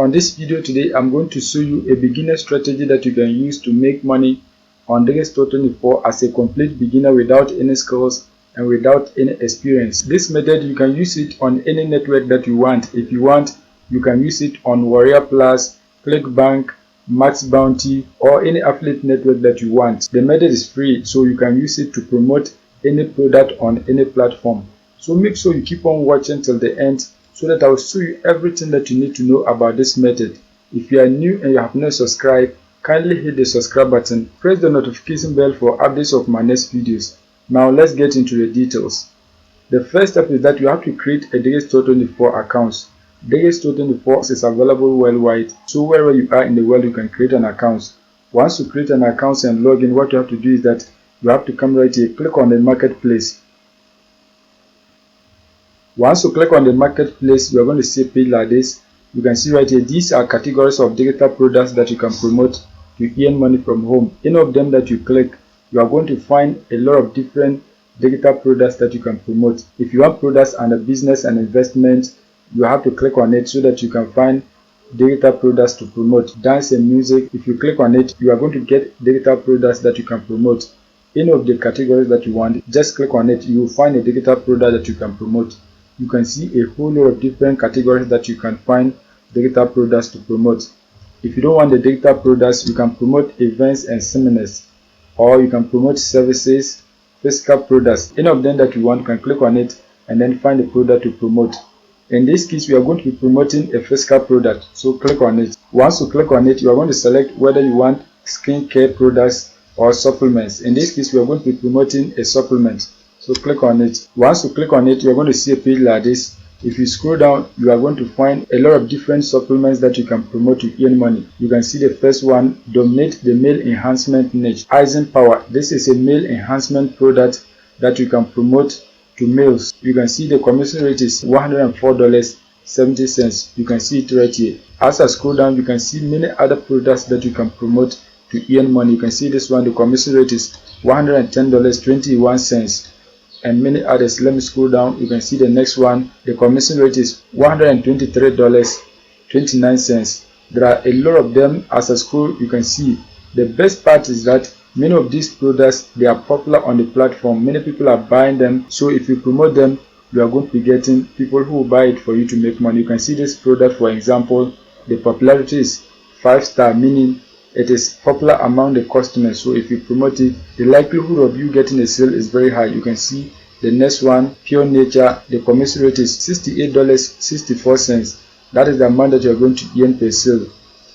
On this video today, I'm going to show you a beginner strategy that you can use to make money on Digistore24 as a complete beginner without any skills and without any experience. This method, you can use it on any network that you want. If you want, you can use it on Warrior Plus, ClickBank, Max Bounty, or any affiliate network that you want. The method is free, so you can use it to promote any product on any platform. So make sure you keep on watching till the end so that I will show you everything that you need to know about this method. If you are new and you have not subscribed, kindly hit the subscribe button, press the notification bell for updates of my next videos. Now let's get into the details. The first step is that you have to create a Digistore24 account. Digistore24 is available worldwide, so wherever you are in the world you can create an account. Once you create an account and log in, what you have to do is that you have to come right here, click on the marketplace. Once you click on the marketplace, you are going to see a page like this. You can see right here, these are categories of digital products that you can promote to earn money from home. Any of them that you click, you are going to find a lot of different digital products that you can promote. If you want products under business and investment, you have to click on it so that you can find digital products to promote. Dance and music, if you click on it, you are going to get digital products that you can promote. Any of the categories that you want, just click on it, you will find a digital product that you can promote. You can see a whole lot of different categories that you can find digital products to promote. If you don't want the digital products, you can promote events and seminars, or you can promote services, physical products. Any of them that you want, you can click on it and then find the product to promote. In this case, we are going to be promoting a physical product, so click on it. Once you click on it, you are going to select whether you want skincare products or supplements. In this case, we are going to be promoting a supplement. So click on it. Once you click on it, you're going to see a page like this. If you scroll down, you are going to find a lot of different supplements that you can promote to earn money. You can see the first one, Dominate the Male Enhancement Niche. Eisenpower. This is a male enhancement product that you can promote to males. You can see the commission rate is $104.70. You can see it right here. As I scroll down, you can see many other products that you can promote to earn money. You can see this one, the commission rate is $110.21. and many others. Let me scroll down. You can see the next one, the commission rate is $123.29. There are a lot of them. As I scroll, you can see the best part is that many of these products, they are popular on the platform. Many people are buying them, so if you promote them, you are going to be getting people who will buy it for you to make money. You can see this product, for example, the popularity is 5-star, meaning it is popular among the customers. So if you promote it, the likelihood of you getting a sale is very high. You can see the next one, Pure Nature, the commission rate is $68.64. That is the amount that you are going to earn per sale.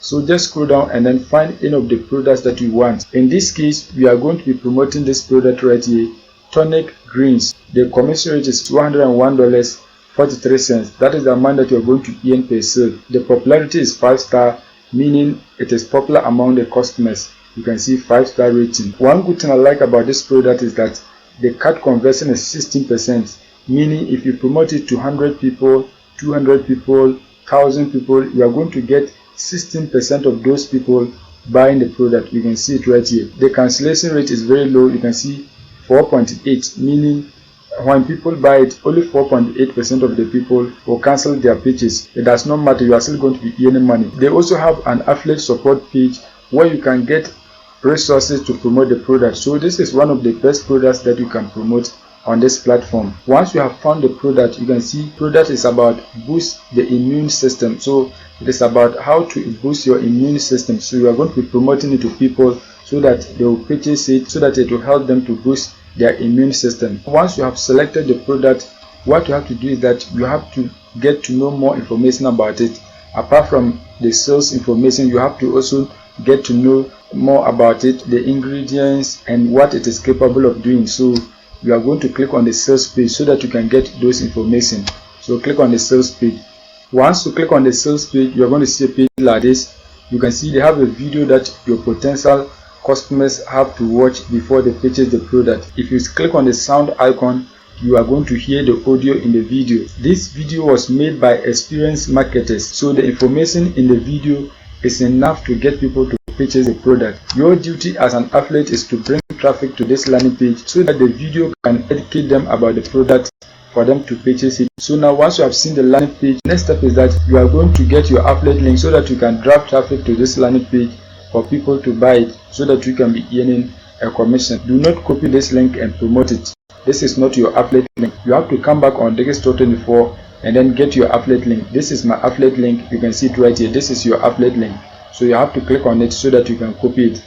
So just scroll down and then find any of the products that you want. In this case, we are going to be promoting this product right here, Tonic Greens. The commission rate is $201.43. That is the amount that you are going to earn per sale. The popularity is 5-star, meaning it is popular among the customers. You can see 5-star rating. One good thing I like about this product is that the cart conversion is 16%, meaning if you promote it to 100 people, 200 people, 1,000 people, you are going to get 16% of those people buying the product. You can see it right here. The cancellation rate is very low. You can see 4.8, meaning when people buy it, only 4.8% of the people will cancel their purchase. It does not matter, you are still going to be earning money. They also have an affiliate support page where you can get resources to promote the product. So this is one of the best products that you can promote on this platform. Once you have found the product, you can see product is about boost the immune system. So it is about how to boost your immune system. So you are going to be promoting it to people so that they will purchase it, so that it will help them to boost their immune system. Once you have selected the product, what you have to do is that you have to get to know more information about it. Apart from the sales information, you have to also get to know more about it, the ingredients and what it is capable of doing. So you are going to click on the sales page so that you can get those information. So click on the sales page. Once you click on the sales page, you are going to see a page like this. You can see they have a video that your potential customers have to watch before they purchase the product. If you click on the sound icon, you are going to hear the audio in the video. This video was made by experienced marketers, so the information in the video is enough to get people to purchase the product. Your duty as an affiliate is to bring traffic to this landing page so that the video can educate them about the product for them to purchase it. So now once you have seen the landing page, next step is that you are going to get your affiliate link so that you can drive traffic to this landing page for people to buy it, so that you can be earning a commission. Do not copy this link and promote it. This is not your affiliate link. You have to come back on Digistore24 and then get your affiliate link. This is my affiliate link. You can see it right here. This is your affiliate link. So you have to click on it so that you can copy it.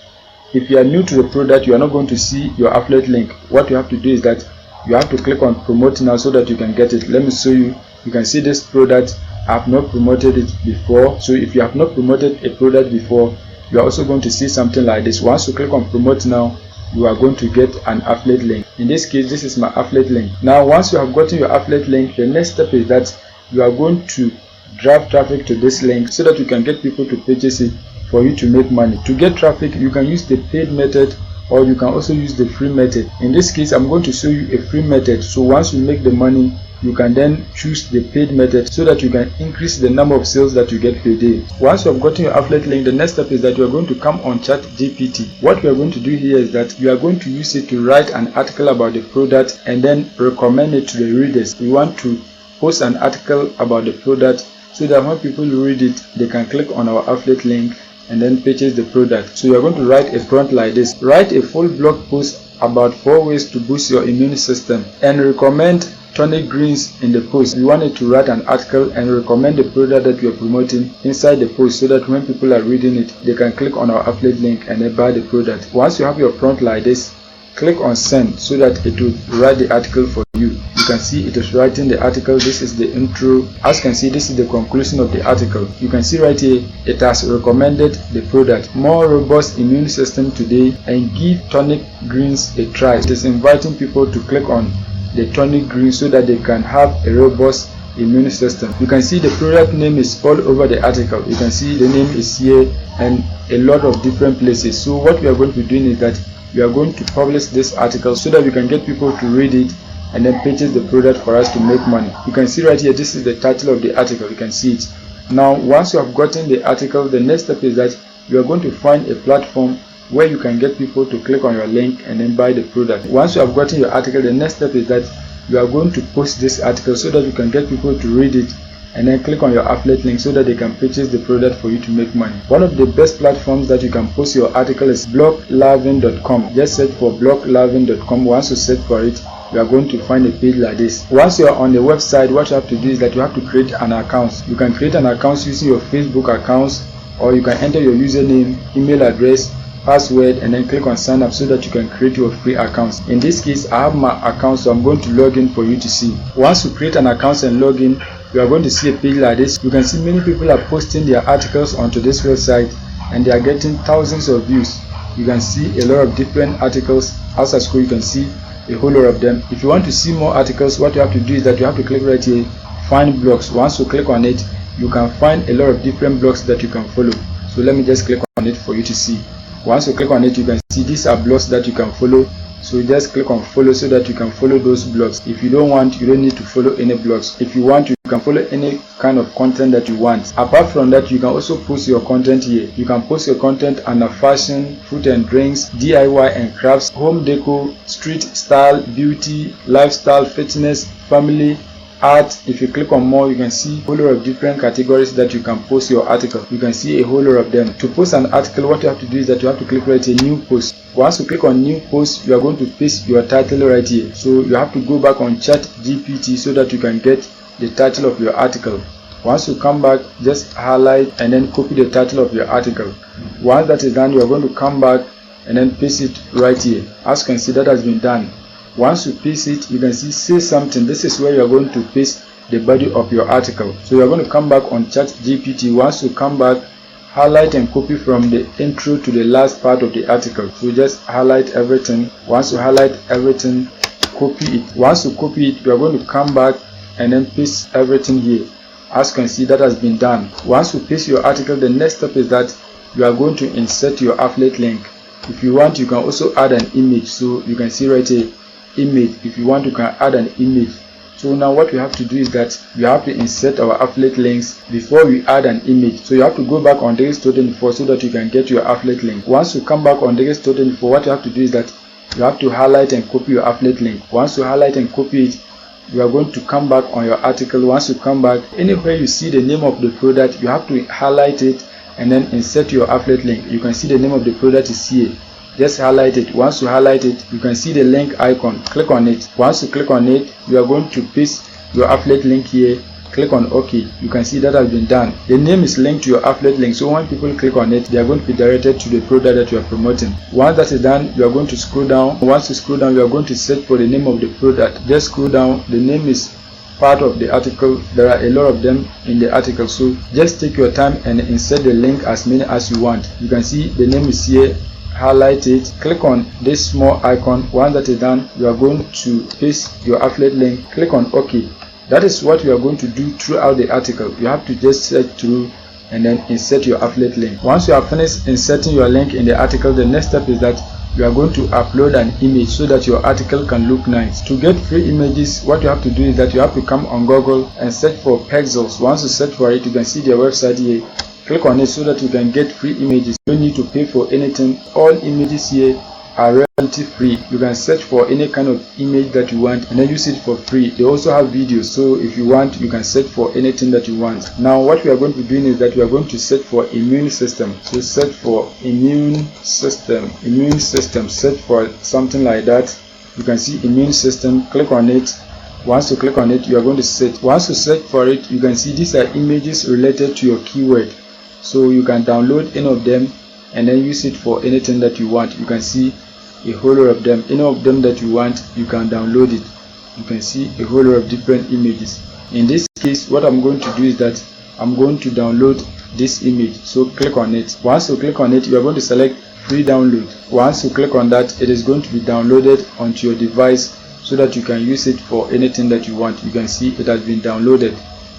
If you are new to the product, you are not going to see your affiliate link. What you have to do is that you have to click on promote now so that you can get it. Let me show you. You can see this product. I have not promoted it before. So if you have not promoted a product before, you are also going to see something like this. Once you click on promote now, you are going to get an affiliate link. In this case, this is my affiliate link. Now once you have gotten your affiliate link, the next step is that you are going to drive traffic to this link so that you can get people to purchase it for you to make money. To get traffic, you can use the paid method or you can also use the free method. In this case, I'm going to show you a free method. So once you make the money, you can then choose the paid method so that you can increase the number of sales that you get per day. Once you have gotten your affiliate link, the next step is that you are going to come on ChatGPT. What we are going to do here is that you are going to use it to write an article about the product and then recommend it to the readers. We want to post an article about the product so that when people read it, they can click on our affiliate link and then purchase the product. So you are going to write a prompt like this. Write a full blog post about 4 ways to boost your immune system and recommend tonic greens in the post. You want it to write an article and recommend the product that you are promoting inside the post so that when people are reading it, they can click on our affiliate link and then buy the product. Once you have your prompt like this, click on send so that it will write the article for you. You can see it is writing the article. This is the intro. As you can see, this is the conclusion of the article. You can see right here, it has recommended the product. More robust immune system today and give tonic greens a try. It is inviting people to click on the tonic green so that they can have a robust immune system. You can see the product name is all over the article. You can see the name is here and a lot of different places. So what we are going to be doing is that we are going to publish this article so that we can get people to read it and then purchase the product for us to make money. You can see right here, this is the title of the article. You can see it. Now once you have gotten the article, the next step is that you are going to find a platform where you can get people to click on your link and then buy the product. Once you have gotten your article, the next step is that you are going to post this article so that you can get people to read it and then click on your affiliate link so that they can purchase the product for you to make money. One of the best platforms that you can post your article is bloglavin.com. Just search for bloglavin.com. Once you search for it, you are going to find a page like this. Once you are on the website, what you have to do is that you have to create an account. You can create an account using your Facebook account, or you can enter your username, email address, password, and then click on sign up so that you can create your free accounts. In this case, I have my account, so I'm going to log in for you to see. Once you create an account and log in, you are going to see a page like this. You can see many people are posting their articles onto this website and they are getting thousands of views. You can see a lot of different articles. As I scroll, you can see a whole lot of them. If you want to see more articles, what you have to do is that you have to click right here, find blogs. Once you click on it, you can find a lot of different blogs that you can follow. So let me just click on it for you to see. Once you click on it, you can see these are blogs that you can follow. So just click on follow so that you can follow those blogs. If you don't want, you don't need to follow any blogs. If you want, you can follow any kind of content that you want. Apart from that, you can also post your content here. You can post your content under fashion, food and drinks, DIY and crafts, home decor, street style, beauty, lifestyle, fitness, family, art. If you click on more, you can see a whole lot of different categories that you can post your article. You can see a whole lot of them. To post an article, what you have to do is that you have to click right here, new post. Once you click on new post, you are going to paste your title right here. So you have to go back on ChatGPT so that you can get the title of your article. Once you come back, just highlight and then copy the title of your article. Once that is done, you are going to come back and then paste it right here. As you can see, that has been done. Once you paste it, you can see say something. This is where you are going to paste the body of your article. So you are going to come back on ChatGPT. Once you come back, highlight and copy from the intro to the last part of the article. So just highlight everything. Once you highlight everything, copy it. Once you copy it, you are going to come back and then paste everything here. As you can see, that has been done. Once you paste your article, the next step is that you are going to insert your affiliate link. If you want, you can also add an image. So you can see right here, image. If you want, you can add an image. So now what we have to do is that we have to insert our affiliate links before we add an image. So you have to go back on Digistore24 so that you can get your affiliate link. Once you come back on Digistore24, what you have to do is that you have to highlight and copy your affiliate link. Once you highlight and copy it, you are going to come back on your article. Once you come back, anywhere you see the name of the product, you have to highlight it and then insert your affiliate link. You can see the name of the product is here. Just highlight it. Once you highlight it, you can see the link icon. Click on it. Once you click on it, you are going to paste your affiliate link here. Click on OK. You can see that has been done. The name is linked to your affiliate link, so when people click on it, they are going to be directed to the product that you are promoting. Once that is done, you are going to scroll down. Once you scroll down, you are going to search for the name of the product. Just scroll down. The name is part of the article. There are a lot of them in the article, so just take your time and insert the link as many as you want. You can see the name is here. Highlight it, click on this small icon. Once that is done, you are going to paste your affiliate link. Click on OK. That is what you are going to do throughout the article. You have to just search through and then insert your affiliate link. Once you have finished inserting your link in the article, the next step is that you are going to upload an image so that your article can look nice. To get free images, what you have to do is that you have to come on Google and search for Pexels. Once you search for it, you can see their website here. Click on it so that you can get free images. You don't need to pay for anything. All images here are relatively free. You can search for any kind of image that you want and then use it for free. They also have videos, so if you want, you can search for anything that you want. Now what we are going to be doing is that we are going to search for immune system. So search for immune system, search for something like that. You can see immune system. Click on it. Once you click on it, you are going to search. Once you search for it, you can see these are images related to your keyword, so you can download any of them and then use it for anything that you want. You can see a whole lot of them. Any of them that you want, you can download it. You can see a whole lot of different images. In this case, what I'm going to do is that I'm going to download this image. So click on it. Once you click on it, you are going to select free download. Once you click on that, it is going to be downloaded onto your device so that you can use it for anything that you want. You can see it has been downloaded.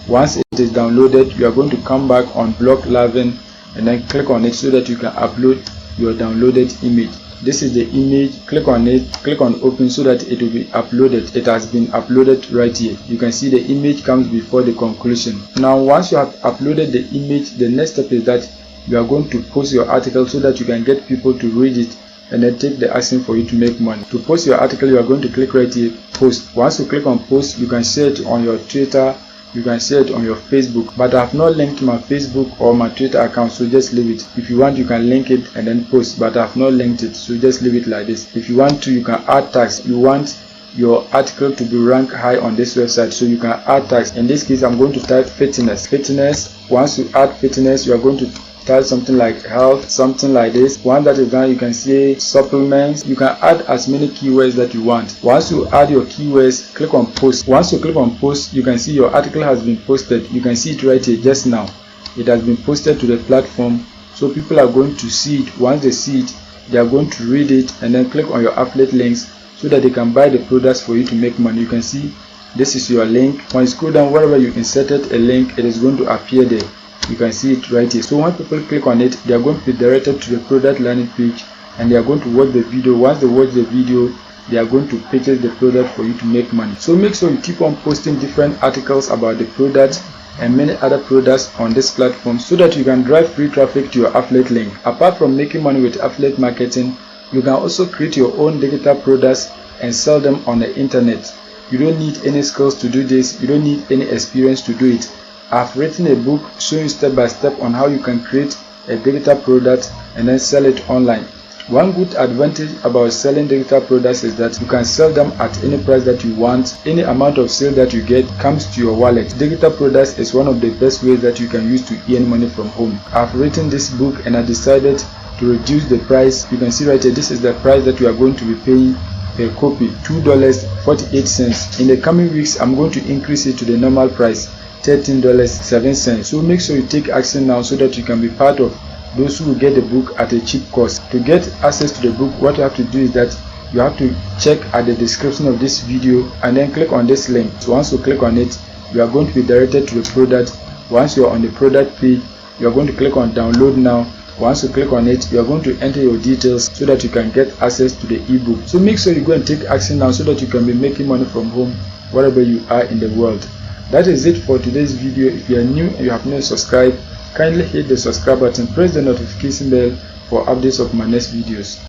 Once it is downloaded, you are going to come back on Block 11 and then click on it so that you can upload your downloaded image. This is the image. Click on it, click on open so that it will be uploaded. It has been uploaded right here. You can see the image comes before the conclusion. Now once you have uploaded the image, the next step is that you are going to post your article so that you can get people to read it and then take the action for you to make money. To post your article, you are going to click right here, post. Once you click on post, you can share it on your Twitter, you can share it on your Facebook, but I have not linked my Facebook or my Twitter account, so just leave it. If you want, you can link it and then post, but I have not linked it, so just leave it like this. If you want to, you can add tags. You want your article to be ranked high on this website, so you can add tags. In this case, I'm going to type fitness. Once you add fitness, you are going to type something like health, something like this. Once that is done, you can say supplements. You can add as many keywords that you want. Once you add your keywords, click on post. Once you click on post, you can see your article has been posted. You can see it right here just now. It has been posted to the platform, so people are going to see it. Once they see it, they are going to read it and then click on your affiliate links so that they can buy the products for you to make money. You can see this is your link. When you scroll down, wherever you inserted a link, it is going to appear there. You can see it right here. So when people click on it, they are going to be directed to the product landing page and they are going to watch the video. Once they watch the video, they are going to purchase the product for you to make money. So make sure you keep on posting different articles about the product and many other products on this platform so that you can drive free traffic to your affiliate link. Apart from making money with affiliate marketing, you can also create your own digital products and sell them on the internet. You don't need any skills to do this. You don't need any experience to do it. I've written a book showing you step by step on how you can create a digital product and then sell it online. One good advantage about selling digital products is that you can sell them at any price that you want. Any amount of sale that you get comes to your wallet. Digital products is one of the best ways that you can use to earn money from home. I've written this book and I decided to reduce the price. You can see right here, this is the price that you are going to be paying per copy, $2.48. In the coming weeks, I'm going to increase it to the normal price, $13.07. So make sure you take action now so that you can be part of those who will get the book at a cheap cost. To get access to the book, what you have to do is that you have to check at the description of this video and then click on this link. So once you click on it, you are going to be directed to the product. Once you are on the product page, you are going to click on download now. Once you click on it, you are going to enter your details so that you can get access to the ebook. So make sure you go and take action now so that you can be making money from home wherever you are in the world. That is it for today's video. If you are new and you have not subscribed, kindly hit the subscribe button, press the notification bell for updates of my next videos.